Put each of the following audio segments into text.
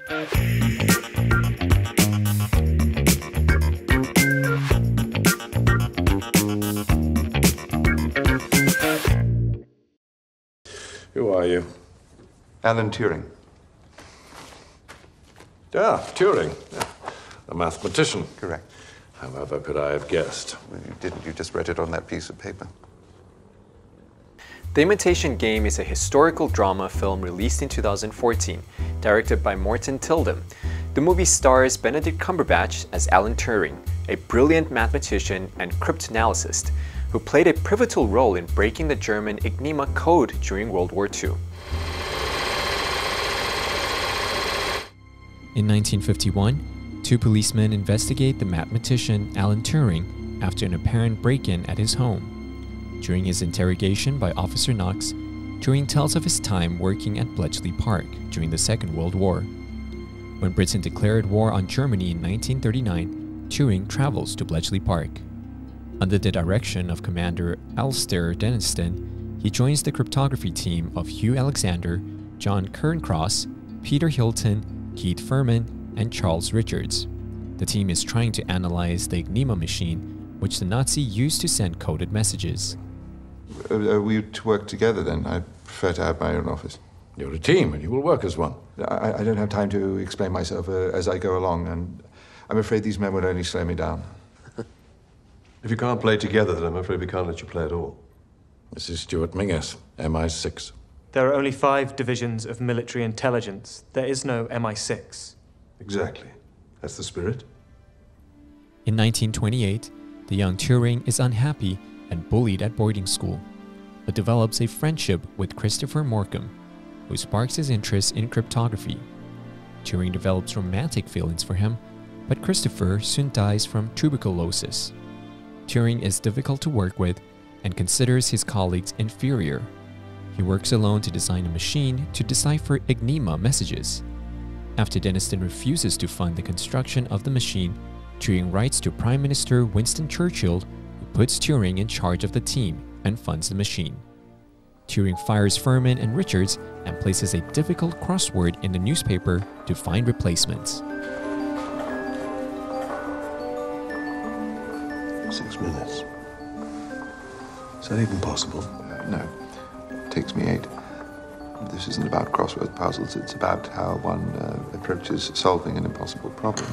Who are you? Alan Turing. Ah, Turing. A mathematician. Correct. However could I have guessed? Well, you didn't. You just read it on that piece of paper. The Imitation Game is a historical drama film released in 2014, directed by Morten Tildum. The movie stars Benedict Cumberbatch as Alan Turing, a brilliant mathematician and cryptanalyst who played a pivotal role in breaking the German Enigma code during World War II. In 1951, two policemen investigate the mathematician Alan Turing after an apparent break-in at his home. During his interrogation by Officer Knox, Turing tells of his time working at Bletchley Park during the Second World War. When Britain declared war on Germany in 1939, Turing travels to Bletchley Park. Under the direction of Commander Alastair Denniston, he joins the cryptography team of Hugh Alexander, John Cairncross, Peter Hilton, Keith Furman, and Charles Richards. The team is trying to analyze the Enigma machine, which the Nazi used to send coded messages. Are we to work together then? I prefer to have my own office. You're a team, and you will work as one. I don't have time to explain myself as I go along, and I'm afraid these men will only slow me down. If you can't play together, then I'm afraid we can't let you play at all. This is Stuart Mingus, MI6. There are only 5 divisions of military intelligence. There is no MI6. Exactly. That's the spirit. In 1928, the young Turing is unhappy and bullied at boarding school, but develops a friendship with Christopher Morcom, who sparks his interest in cryptography. Turing develops romantic feelings for him, but Christopher soon dies from tuberculosis. Turing is difficult to work with and considers his colleagues inferior. He works alone to design a machine to decipher Enigma messages. After Denniston refuses to fund the construction of the machine, Turing writes to Prime Minister Winston Churchill, who puts Turing in charge of the team and funds the machine. Turing fires Furman and Richards and places a difficult crossword in the newspaper to find replacements. 6 minutes. Is that even possible? No. It takes me 8. This isn't about crossword puzzles. It's about how one approaches solving an impossible problem.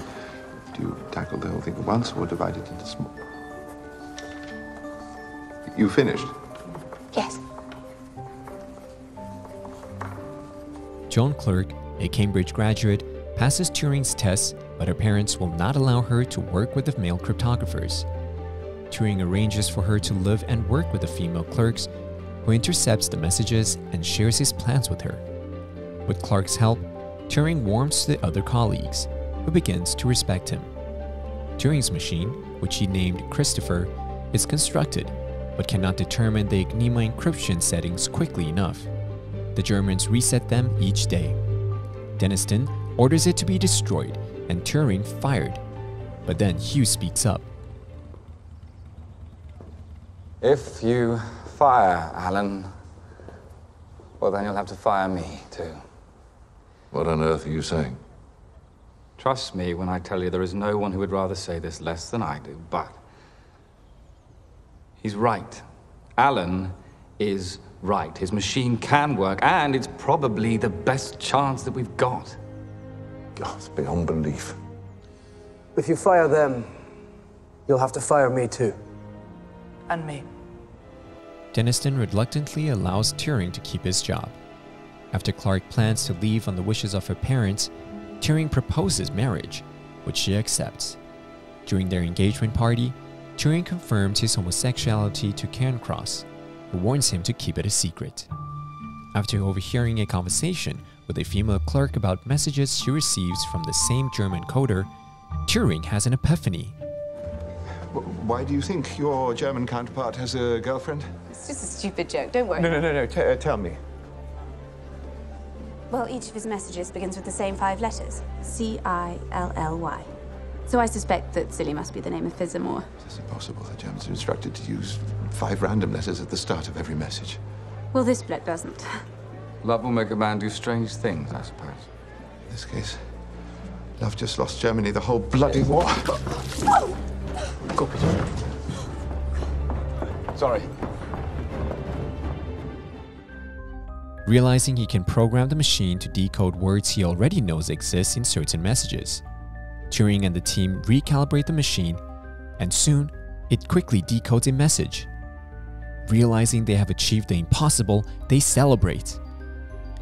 Do you tackle the whole thing at once or divide it into small? You finished? Yes. Joan Clark, a Cambridge graduate, passes Turing's tests, but her parents will not allow her to work with the male cryptographers. Turing arranges for her to live and work with the female clerks, who intercepts the messages and shares his plans with her. With Clark's help, Turing warms to the other colleagues, who begins to respect him. Turing's machine, which he named Christopher, is constructed, but cannot determine the Enigma encryption settings quickly enough. The Germans reset them each day. Denniston orders it to be destroyed and Turing fired. But then Hugh speaks up. If you fire Alan, well, then you'll have to fire me, too. What on earth are you saying? Trust me when I tell you there is no one who would rather say this less than I do, but he's right. Alan is right. His machine can work, and it's probably the best chance that we've got. God, it's beyond belief. If you fire them, you'll have to fire me too. And me. Denniston reluctantly allows Turing to keep his job. After Clark plans to leave on the wishes of her parents, Turing proposes marriage, which she accepts. During their engagement party, Turing confirms his homosexuality to Cairncross, who warns him to keep it a secret. After overhearing a conversation with a female clerk about messages she receives from the same German coder, Turing has an epiphany. Why do you think your German counterpart has a girlfriend? It's just a stupid joke, don't worry. No. Tell me. Well, each of his messages begins with the same 5 letters. C-I-L-L-Y. So I suspect that Silly must be the name of Fizzamore. Is it possible the Germans are instructed to use 5 random letters at the start of every message? Well, this bloke doesn't. Love will make a man do strange things, I suppose. In this case, I've just lost Germany, the whole bloody war. Go, Peter. Sorry. Realizing he can program the machine to decode words he already knows exist in certain messages, Turing and the team recalibrate the machine, and soon, it quickly decodes a message. Realizing they have achieved the impossible, they celebrate.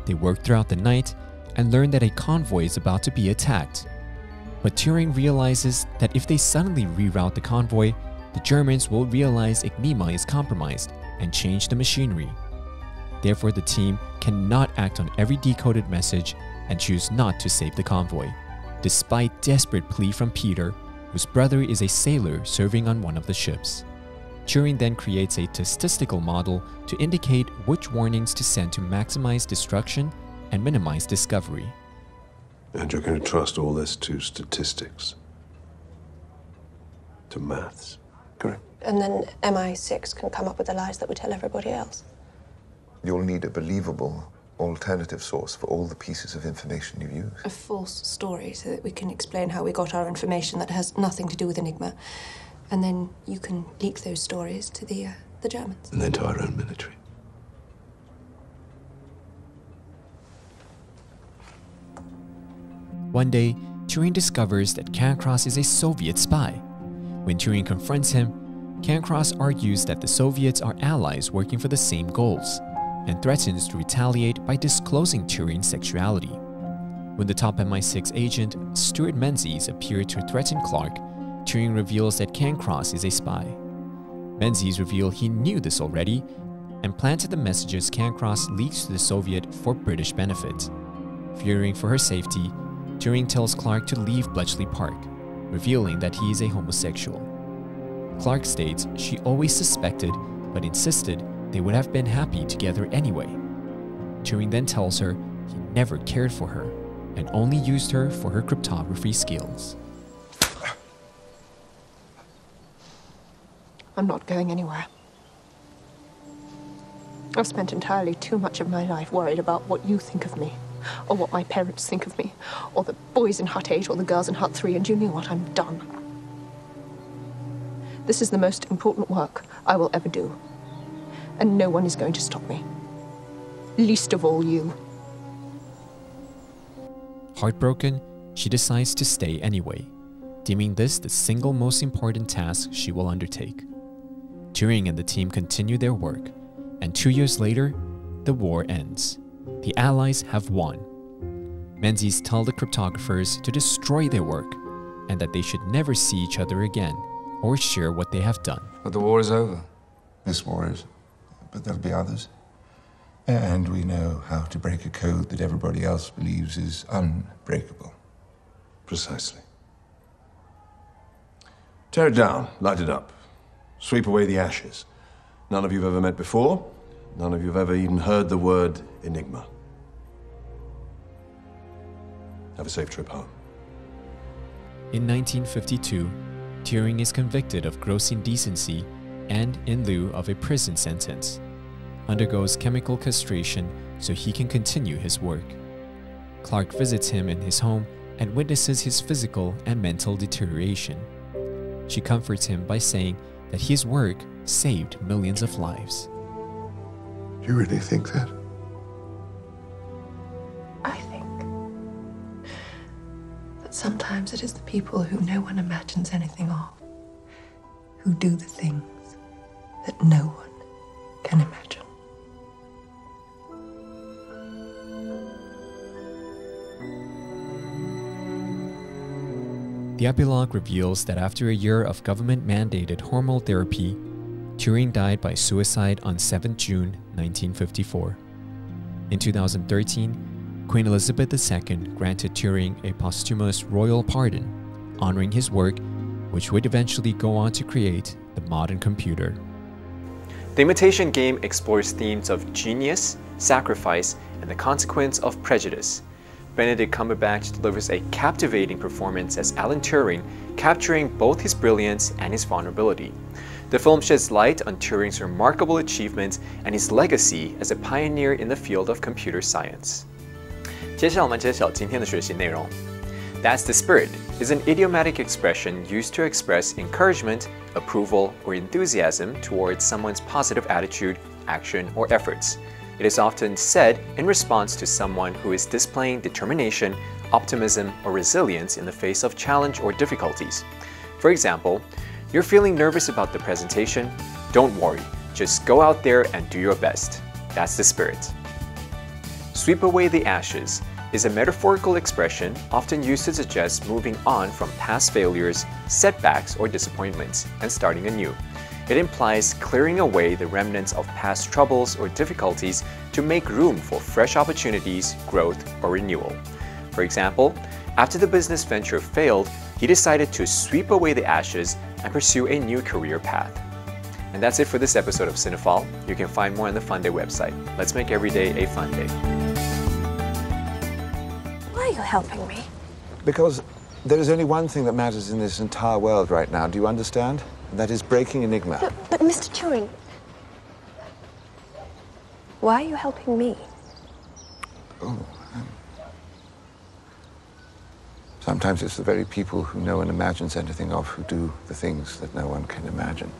They work throughout the night and learn that a convoy is about to be attacked. But Turing realizes that if they suddenly reroute the convoy, the Germans will realize Enigma is compromised and change the machinery. Therefore, the team cannot act on every decoded message and choose not to save the convoy, despite desperate plea from Peter, whose brother is a sailor serving on one of the ships. Turing then creates a statistical model to indicate which warnings to send to maximize destruction and minimize discovery. And you're going to trust all this to statistics? To maths? Correct. And then MI6 can come up with the lies that we tell everybody else. You'll need a believable alternative source for all the pieces of information you use. A false story so that we can explain how we got our information that has nothing to do with Enigma. And then you can leak those stories to the Germans. And then to our own military. One day, Turing discovers that Cancross is a Soviet spy. When Turing confronts him, Cancross argues that the Soviets are allies working for the same goals, and threatens to retaliate by disclosing Turing's sexuality. When the top MI6 agent, Stuart Menzies, appeared to threaten Clark, Turing reveals that Cancross is a spy. Menzies revealed he knew this already and planted the messages Cancross leaks to the Soviet for British benefit. Fearing for her safety, Turing tells Clark to leave Bletchley Park, revealing that he is a homosexual. Clark states she always suspected but insisted they would have been happy together anyway. Turing then tells her he never cared for her and only used her for her cryptography skills. I'm not going anywhere. I've spent entirely too much of my life worried about what you think of me, or what my parents think of me, or the boys in Hut 8 or the girls in Hut 3, and you know what? I'm done. This is the most important work I will ever do, and no one is going to stop me. Least of all you. Heartbroken, she decides to stay anyway, deeming this the single most important task she will undertake. Turing and the team continue their work, and 2 years later, the war ends. The Allies have won. Menzies tells the cryptographers to destroy their work, and that they should never see each other again, or share what they have done. But the war is over. This war is, but there'll be others. And we know how to break a code that everybody else believes is unbreakable. Precisely. Tear it down, light it up. Sweep away the ashes. None of you have ever met before. None of you have ever even heard the word Enigma. Have a safe trip home. In 1952, Turing is convicted of gross indecency and, in lieu of a prison sentence, undergoes chemical castration so he can continue his work. Clark visits him in his home and witnesses his physical and mental deterioration. She comforts him by saying that his work saved millions of lives. Do you really think that? I think that sometimes it is the people who no one imagines anything of who do the things that no one can imagine. The epilogue reveals that after a year of government-mandated hormone therapy, Turing died by suicide on 7 June 1954. In 2013, Queen Elizabeth II granted Turing a posthumous royal pardon, honoring his work, which would eventually go on to create the modern computer. The Imitation game explores themes of genius, sacrifice, and the consequence of prejudice. Benedict Cumberbatch delivers a captivating performance as Alan Turing, capturing both his brilliance and his vulnerability. The film sheds light on Turing's remarkable achievements and his legacy as a pioneer in the field of computer science. 接下来我们揭晓今天的学习内容。That's the spirit is an idiomatic expression used to express encouragement, approval, or enthusiasm towards someone's positive attitude, action, or efforts. It is often said in response to someone who is displaying determination, optimism, or resilience in the face of challenge or difficulties. For example, you're feeling nervous about the presentation? Don't worry, just go out there and do your best. That's the spirit. Sweep away the ashes is a metaphorical expression often used to suggest moving on from past failures, setbacks, or disappointments and starting anew. It implies clearing away the remnants of past troubles or difficulties to make room for fresh opportunities, growth, or renewal. For example, after the business venture failed, he decided to sweep away the ashes and pursue a new career path. And that's it for this episode of Cinephile. You can find more on the Funday website. Let's make every day a fun day. Why are you helping me? Because there is only one thing that matters in this entire world right now. Do you understand? And that is breaking Enigma. But Mr. Turing, why are you helping me? Sometimes it's the very people who no one imagines anything of who do the things that no one can imagine.